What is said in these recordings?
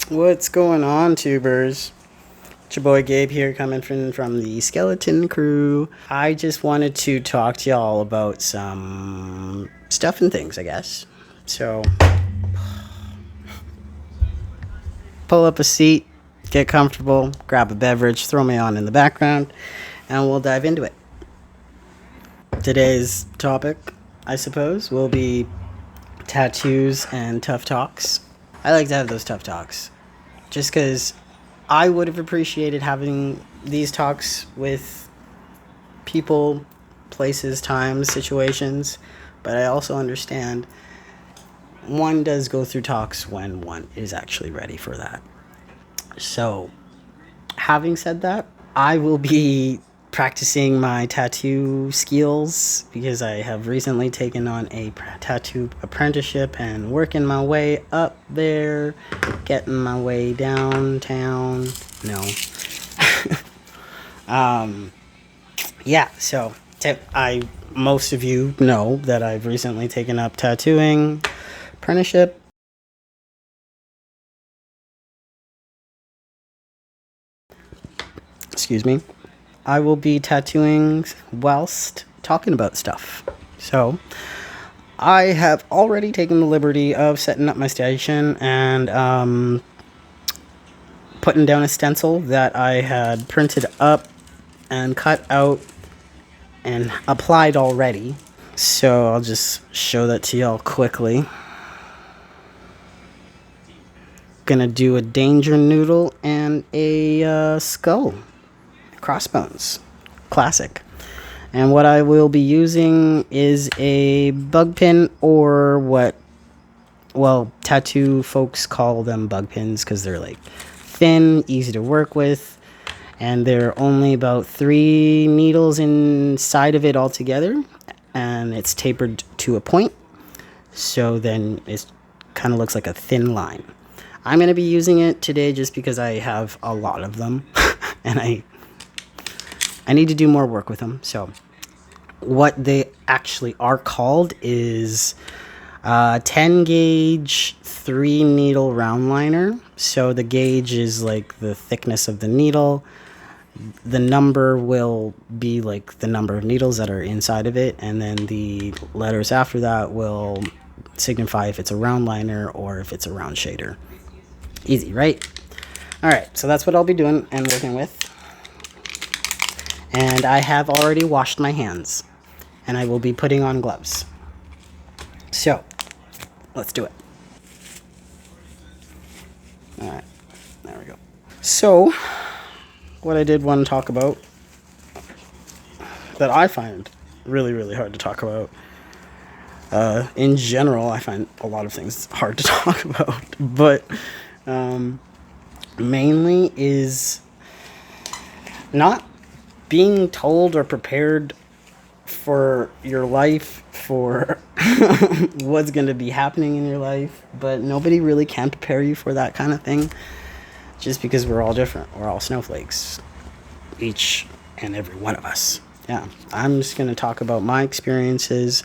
What's going on, tubers? It's your boy Gabe here, coming from the Skeleton Crew. I just wanted to talk to y'all about some stuff and things, I guess. So, pull up a seat, get comfortable, grab a beverage, throw me on in the background, and we'll dive into it. Today's topic, I suppose, will be tattoos and tough talks. I like to have those tough talks, just because I would have appreciated having these talks with people, places, times, situations, but I also understand one does go through talks when one is actually ready for that. So, having said that, I will be practicing my tattoo skills because I have recently taken on a tattoo apprenticeship and working my way up there, getting my way downtown. No. Yeah, so most of you know that I've recently taken up tattooing apprenticeship. Excuse me. I will be tattooing whilst talking about stuff. So, I have already taken the liberty of setting up my station and putting down a stencil that I had printed up and cut out and applied already. So, I'll just show that to y'all quickly. Gonna do a danger noodle and a skull. Crossbones. Classic. And what I will be using is a bug pin, or tattoo folks call them bug pins because they're like thin, easy to work with, and they're only about 3 needles inside of it altogether, and it's tapered to a point, so then it kind of looks like a thin line. I'm going to be using it today just because I have a lot of them, and I need to do more work with them. So what they actually are called is 10 gauge 3 needle round liner. So the gauge is like the thickness of the needle. The number will be like the number of needles that are inside of it, and then the letters after that will signify if it's a round liner or if it's a round shader. Easy, right? All right, so that's what I'll be doing and working with. And I have already washed my hands, and I will be putting on gloves. So, let's do it. All right, there we go. So, what I did want to talk about that I find really, really hard to talk about. In general, I find a lot of things hard to talk about, but mainly is not being told or prepared for your life, for what's going to be happening in your life, but nobody really can prepare you for that kind of thing, just because we're all different. We're all snowflakes, each and every one of us. Yeah, I'm just going to talk about my experiences,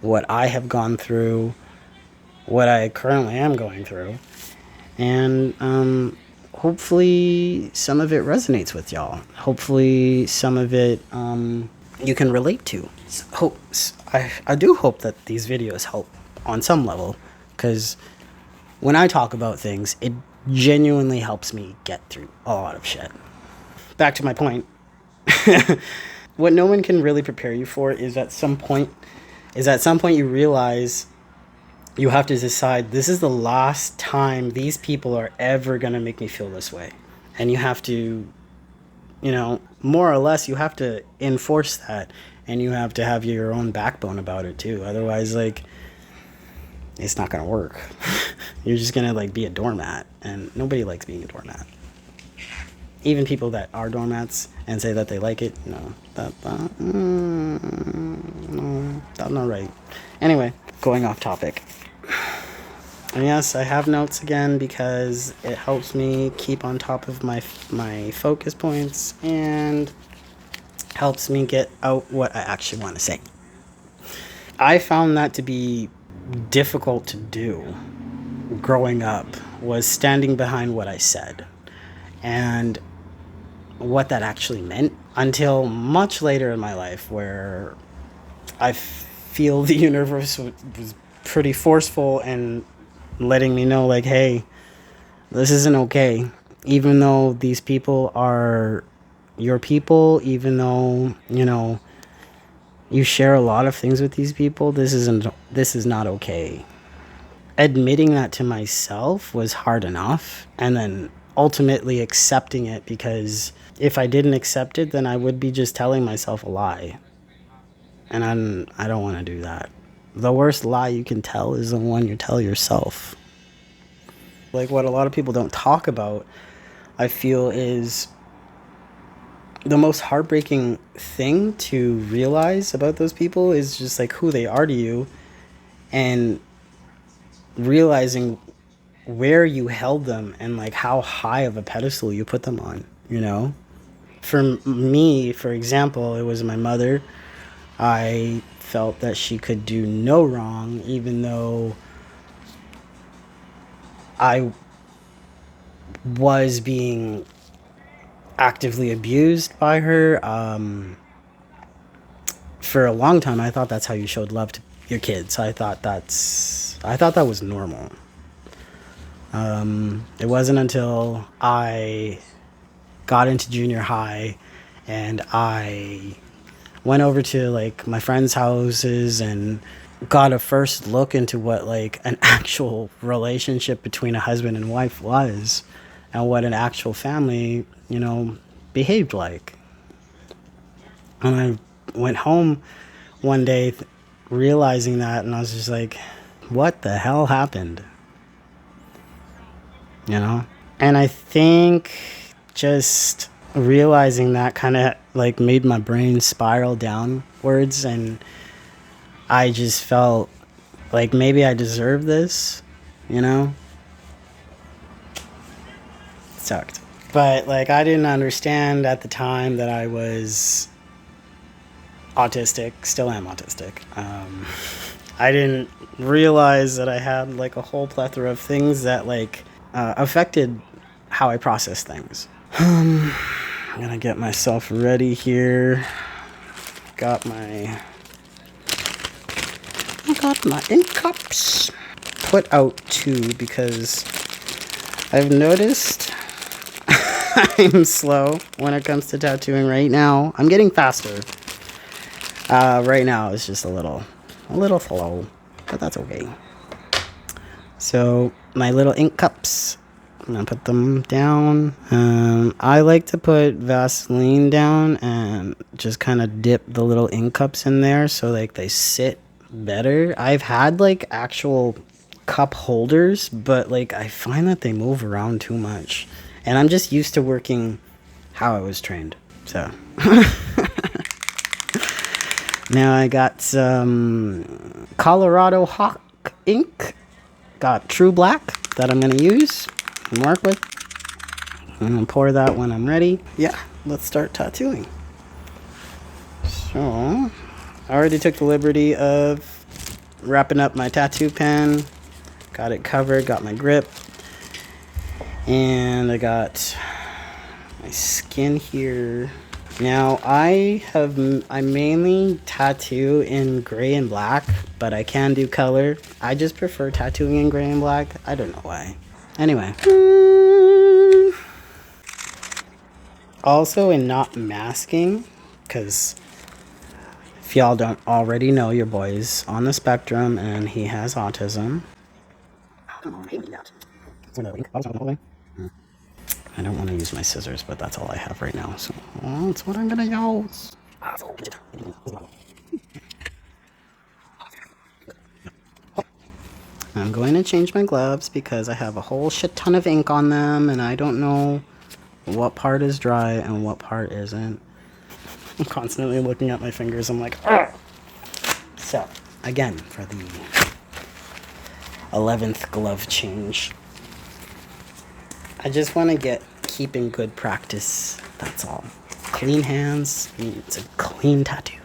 what I have gone through, what I currently am going through, and hopefully some of it resonates with y'all. Hopefully some of it you can relate to. I do hope that these videos help on some level, because when I talk about things, it genuinely helps me get through a lot of shit. Back to my point. What no one can really prepare you for is at some point you realize you have to decide, this is the last time these people are ever going to make me feel this way. And you have to, more or less, you have to enforce that. And you have to have your own backbone about it too. Otherwise, it's not going to work. You're just going to, be a doormat. And nobody likes being a doormat. Even people that are doormats and say that they like it, no, that's not right. Anyway, going off topic. And yes, I have notes again because it helps me keep on top of my focus points and helps me get out what I actually want to say. I found that to be difficult to do growing up was standing behind what I said and what that actually meant until much later in my life, where I feel the universe was pretty forceful and letting me know, like, hey, this isn't okay. Even though these people are your people, even though, you share a lot of things with these people, this is not okay. Admitting that to myself was hard enough, and then ultimately accepting it, because if I didn't accept it, then I would be just telling myself a lie. And I don't want to do that. The worst lie you can tell is the one you tell yourself. Like, what a lot of people don't talk about, I feel, is the most heartbreaking thing to realize about those people is just like who they are to you, and realizing where you held them and like how high of a pedestal you put them on. For me, for example, it was my mother. I felt that she could do no wrong, even though I was being actively abused by her. For a long time, I thought that's how you showed love to your kids. I thought that was normal. It wasn't until I got into junior high and I went over to like my friends' houses and got a first look into what like an actual relationship between a husband and wife was, and what an actual family, behaved like. And I went home one day realizing that, and I was just like, what the hell happened? And I think just realizing that kind of like made my brain spiral downwards, and I just felt like maybe I deserve this, It sucked. But like, I didn't understand at the time that I was autistic, still am autistic. I didn't realize that I had like a whole plethora of things that like affected how I process things. I'm gonna get myself ready here. I got my ink cups put out too, because I've noticed I'm slow when it comes to tattooing right now. I'm getting faster. Right now it's just a little slow, but that's okay. So my little ink cups, I'm gonna put them down. I like to put Vaseline down and just kind of dip the little ink cups in there so like they sit better. I've had like actual cup holders, but like I find that they move around too much, and I'm just used to working how I was trained. So now I got some Colorado Hawk ink. Got True Black that I'm going to use and work with. I'm going to pour that when I'm ready. Yeah, let's start tattooing. So, I already took the liberty of wrapping up my tattoo pen. Got it covered, got my grip. And I got my skin here. Now, I mainly tattoo in gray and black, but I can do color. I just prefer tattooing in gray and black. I don't know why. Anyway. Also, in not masking, because if y'all don't already know, your boy's on the spectrum and he has autism. I don't want to use my scissors, but that's all I have right now, so that's what I'm gonna use. I'm going to change my gloves because I have a whole shit ton of ink on them, and I don't know what part is dry and what part isn't. I'm constantly looking at my fingers. I'm like, ugh. So, again, for the 11th glove change, I just want to keep in good practice. That's all. Clean hands means a clean tattoo.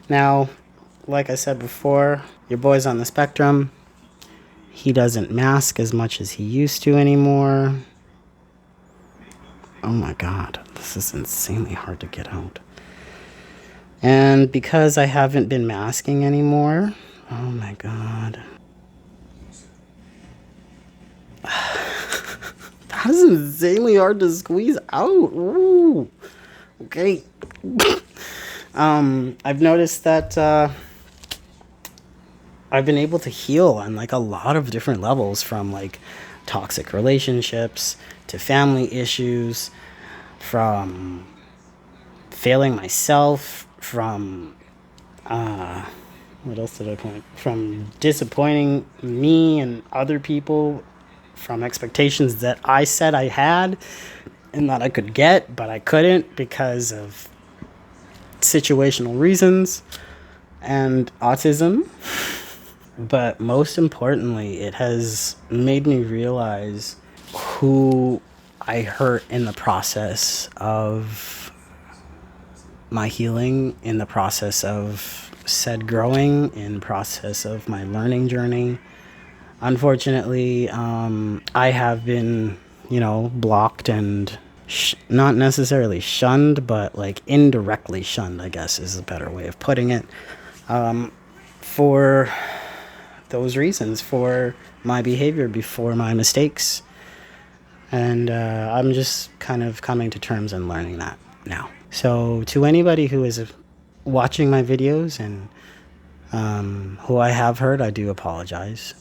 Now, like I said before, Your boy's on the spectrum. He doesn't mask as much as he used to anymore. Oh my god, this is insanely hard to get out. And because I haven't been masking anymore, oh my god. That is insanely hard to squeeze out. Ooh. Okay. I've noticed that I've been able to heal on like a lot of different levels, from like toxic relationships to family issues, from failing myself, from what else did I point? From disappointing me and other people, from expectations that I said I had and that I could get, but I couldn't because of situational reasons and autism. But most importantly, it has made me realize who I hurt in the process of my healing, in the process of said growing, in process of my learning journey. Unfortunately, I have been, blocked and not necessarily shunned, but like indirectly shunned, I guess is a better way of putting it, for those reasons, for my behavior before my mistakes. And I'm just kind of coming to terms and learning that now. So to anybody who is watching my videos and who I have hurt, I do apologize.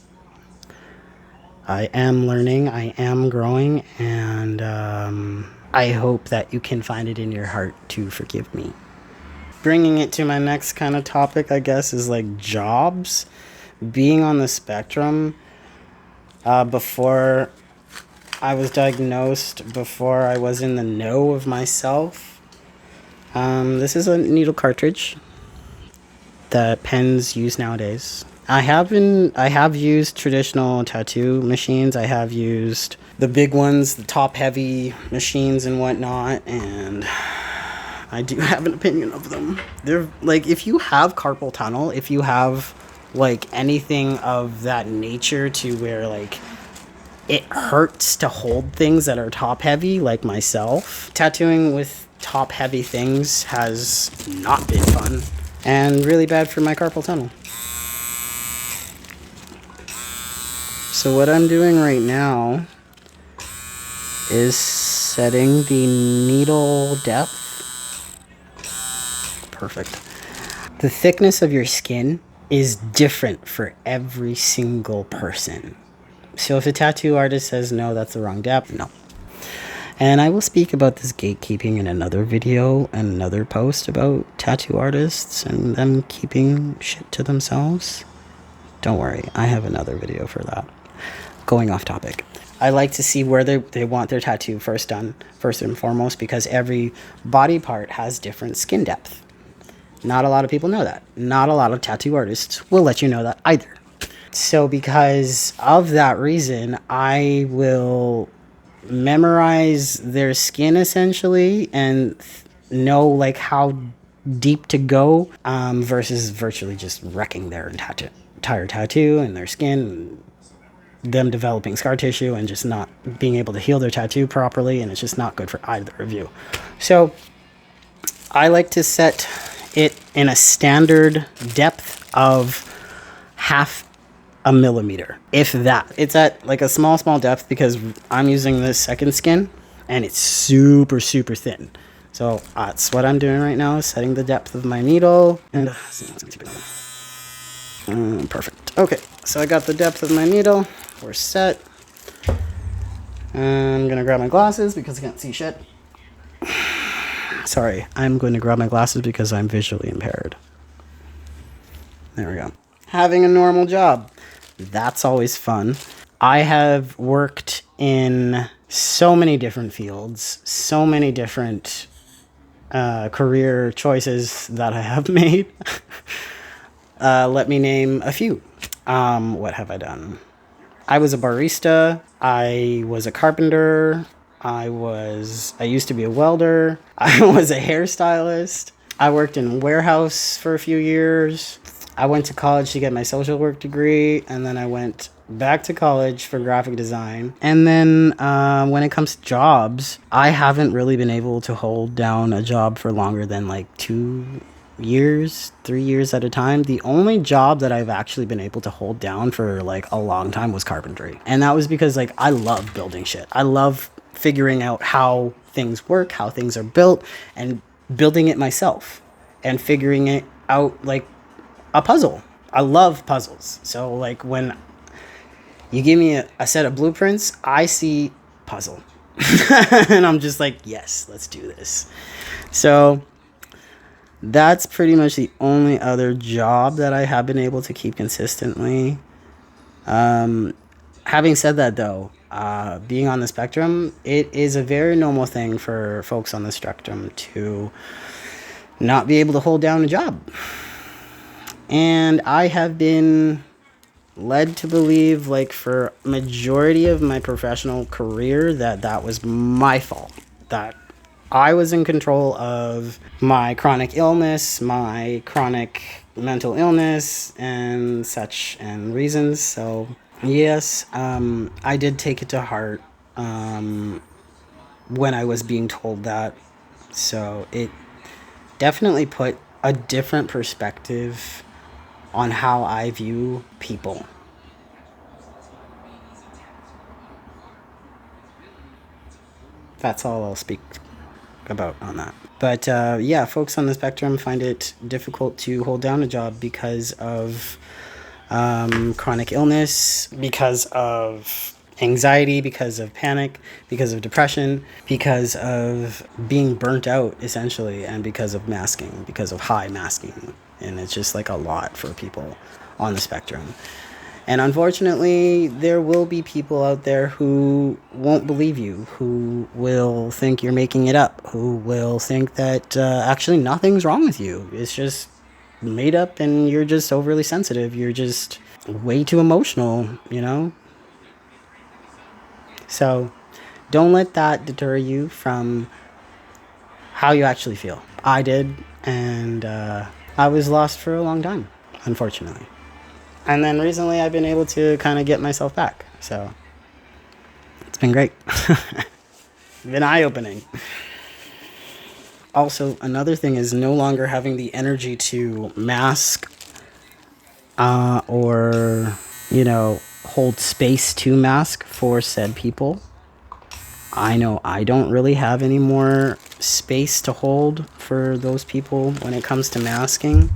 I am learning, I am growing, and I hope that you can find it in your heart to forgive me. Bringing it to my next kind of topic, I guess, is like jobs. Being on the spectrum, before I was diagnosed, before I was in the know of myself, this is a needle cartridge that pens use nowadays. I have used traditional tattoo machines. I have used the big ones, the top heavy machines and whatnot, and I do have an opinion of them. They're like, if you have carpal tunnel, if you have like anything of that nature to where like it hurts to hold things that are top heavy, like myself, tattooing with top heavy things has not been fun and really bad for my carpal tunnel. So what I'm doing right now is setting the needle depth. Perfect. The thickness of your skin is different for every single person. So if a tattoo artist says no, that's the wrong depth, no. And I will speak about this gatekeeping in another video and another post about tattoo artists and them keeping shit to themselves. Don't worry, I have another video for that. Going off topic. I like to see where they want their tattoo first done, first and foremost, because every body part has different skin depth. Not a lot of people know that. Not a lot of tattoo artists will let you know that either. So because of that reason, I will memorize their skin essentially and know like how deep to go, versus virtually just wrecking their entire tattoo and their skin, and them developing scar tissue and just not being able to heal their tattoo properly, and it's just not good for either of you. So I like to set it in a standard depth of half a millimeter, if that. It's at like a small depth because I'm using this second skin and it's super thin. So that's what I'm doing right now, is setting the depth of my needle. And perfect. Okay, so I got the depth of my needle. We're set. I'm gonna grab my glasses because I can't see shit. Sorry, I'm going to grab my glasses because I'm visually impaired. There we go. Having a normal job. That's always fun. I have worked in so many different fields, so many different career choices that I have made. Let me name a few. What have I done? I was a barista. I was a carpenter. I used to be a welder. I was a hairstylist. I worked in a warehouse for a few years. I went to college to get my social work degree, and then I went back to college for graphic design. And then when it comes to jobs, I haven't really been able to hold down a job for longer than like 2 years, 3 years at a time. The only job that I've actually been able to hold down for like a long time was carpentry. And that was because like I love building shit. I love figuring out how things work, how things are built, and building it myself and figuring it out like a puzzle. I love puzzles. So like when you give me a set of blueprints, I see puzzle. And I'm just like, yes, let's do this. So that's pretty much the only other job that I have been able to keep consistently. Having said that, though, being on the spectrum, it is a very normal thing for folks on the spectrum to not be able to hold down a job. And I have been led to believe, like, for majority of my professional career, that was my fault. That I was in control of my chronic illness, my chronic mental illness, and such and reasons. So, yes, I did take it to heart when I was being told that. So it definitely put a different perspective on how I view people. That's all I'll speak about on that. But yeah, folks on the spectrum find it difficult to hold down a job because of chronic illness, because of anxiety, because of panic, because of depression, because of being burnt out, essentially, and because of masking, because of high masking. And it's just like a lot for people on the spectrum. And unfortunately, there will be people out there who won't believe you, who will think you're making it up, who will think that actually nothing's wrong with you. It's just made up and you're just overly sensitive. You're just way too emotional, you know? So don't let that deter you from how you actually feel. I did, and I was lost for a long time, unfortunately. And then recently I've been able to kind of get myself back. So it's been great. Been eye-opening. Also, another thing is no longer having the energy to mask or, you know, hold space to mask for said people. I know I don't really have any more space to hold for those people when it comes to masking.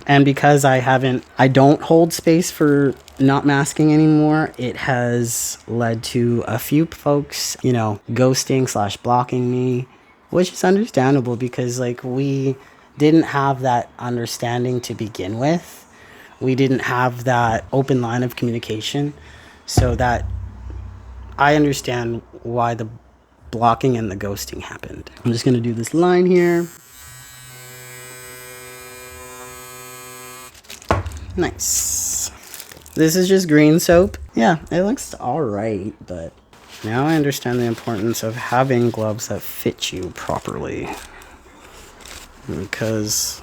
And because I don't hold space for not masking anymore, it has led to a few folks, you know, ghosting / blocking me, which is understandable because, like, we didn't have that understanding to begin with. We didn't have that open line of communication, so that I understand why the blocking and the ghosting happened. I'm just going to do this line here. Nice. This is just green soap. Yeah, it looks alright, but now I understand the importance of having gloves that fit you properly. Because,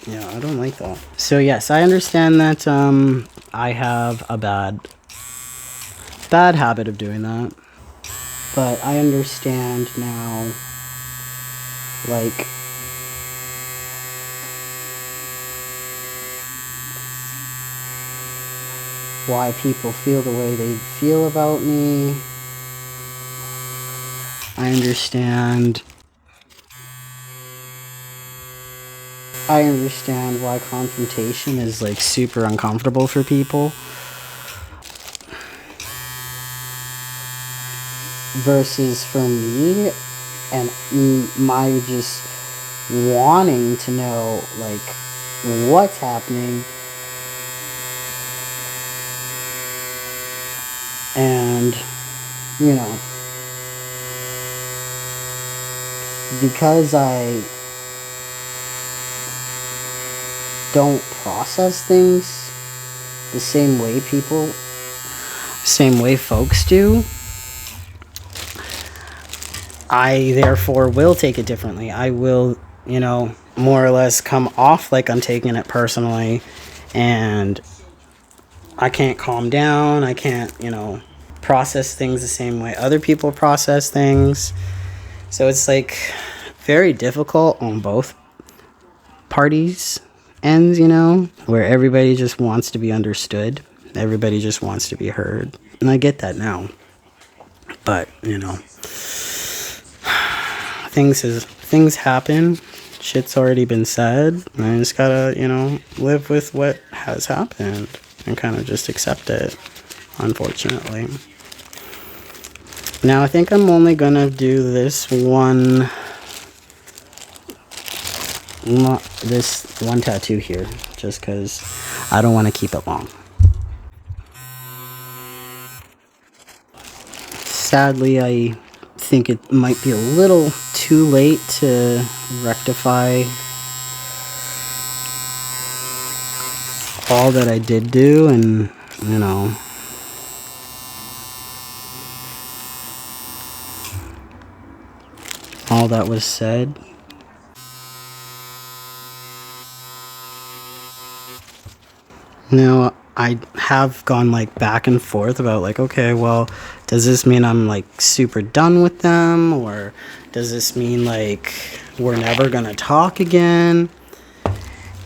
yeah, I don't like that. So yes, I understand that I have a bad habit of doing that. But I understand now, like, why people feel the way they feel about me. I understand why confrontation is like super uncomfortable for people. Versus for me and my just wanting to know like what's happening. And, you know, because I don't process things the same way folks do, I therefore will take it differently. I will, you know, more or less come off like I'm taking it personally and I can't calm down. I can't, process things the same way other people process things. So it's like very difficult on both parties ends, where everybody just wants to be understood. Everybody just wants to be heard. And I get that now. But, things happen. Shit's already been said. And I just gotta, live with what has happened and kind of just accept it, unfortunately. Now I think I'm only gonna do this one tattoo here, just because I don't want to keep it long. Sadly, I think it might be a little too late to rectify all that I did do, and all that was said. Now, I have gone like back and forth about like, okay, well, does this mean I'm like super done with them, or does this mean like we're never gonna talk again?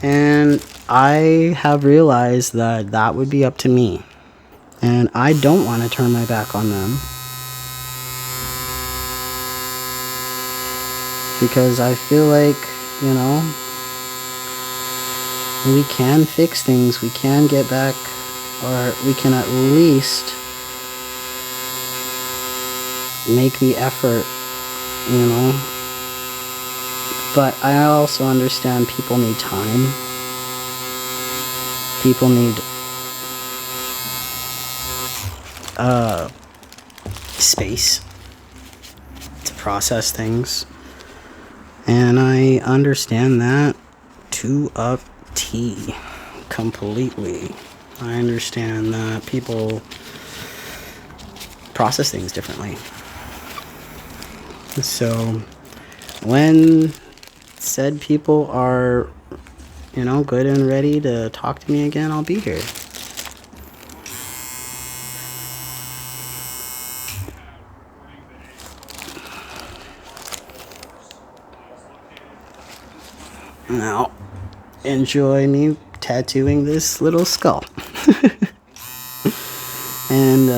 And I have realized that that would be up to me, and I don't want to turn my back on them, because I feel like, we can fix things, we can get back, or we can at least make the effort, But I also understand people need time. People need space to process things. And I understand that to a T completely. I understand that people process things differently. So when said people are, good and ready to talk to me again, I'll be here. Now, enjoy me tattooing this little skull. And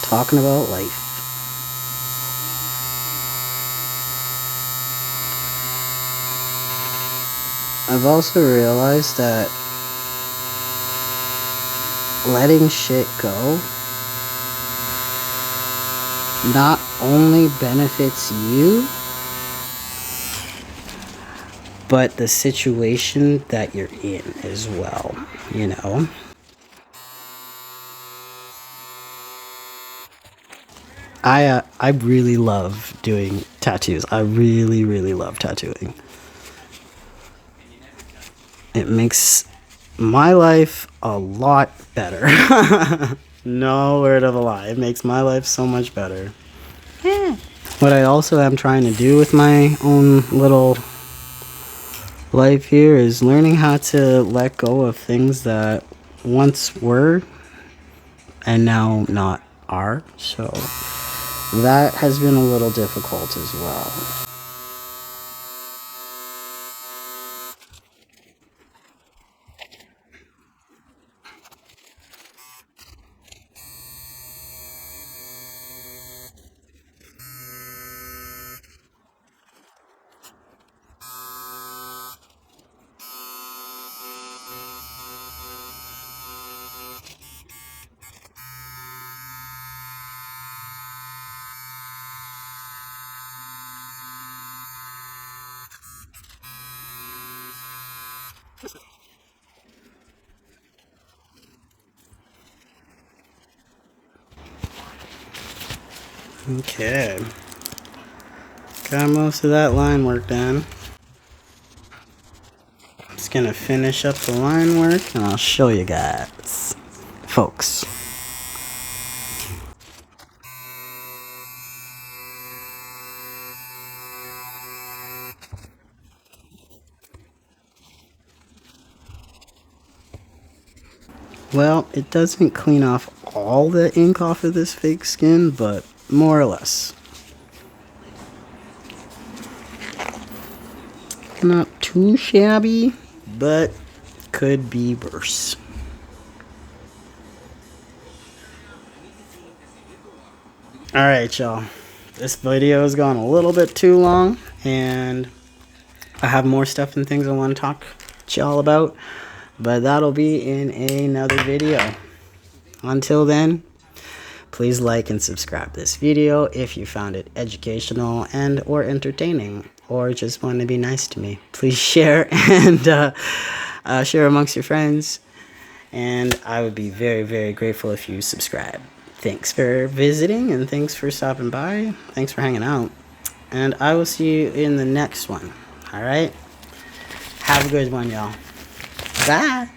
talking about life. I've also realized that letting shit go not only benefits you, but the situation that you're in as well, I really love doing tattoos. I really, really love tattooing. It makes my life a lot better. No word of a lie. It makes my life so much better. What I also am trying to do with my own little life here is learning how to let go of things that once were and now not are. So that has been a little difficult as well. Okay. Got most of that line work done. Just gonna finish up the line work and I'll show you guys. Folks. Well, it doesn't clean off all the ink off of this fake skin, but more or less. Not too shabby, but could be worse. Alright, y'all. This video has gone a little bit too long, and I have more stuff and things I want to talk to y'all about, but that'll be in another video. Until then, please like and subscribe this video if you found it educational and or entertaining, or just want to be nice to me. Please share and share amongst your friends, and I would be very, very grateful if you subscribe. Thanks for visiting, and thanks for stopping by. Thanks for hanging out, and I will see you in the next one. All right, have a good one, y'all. Bye.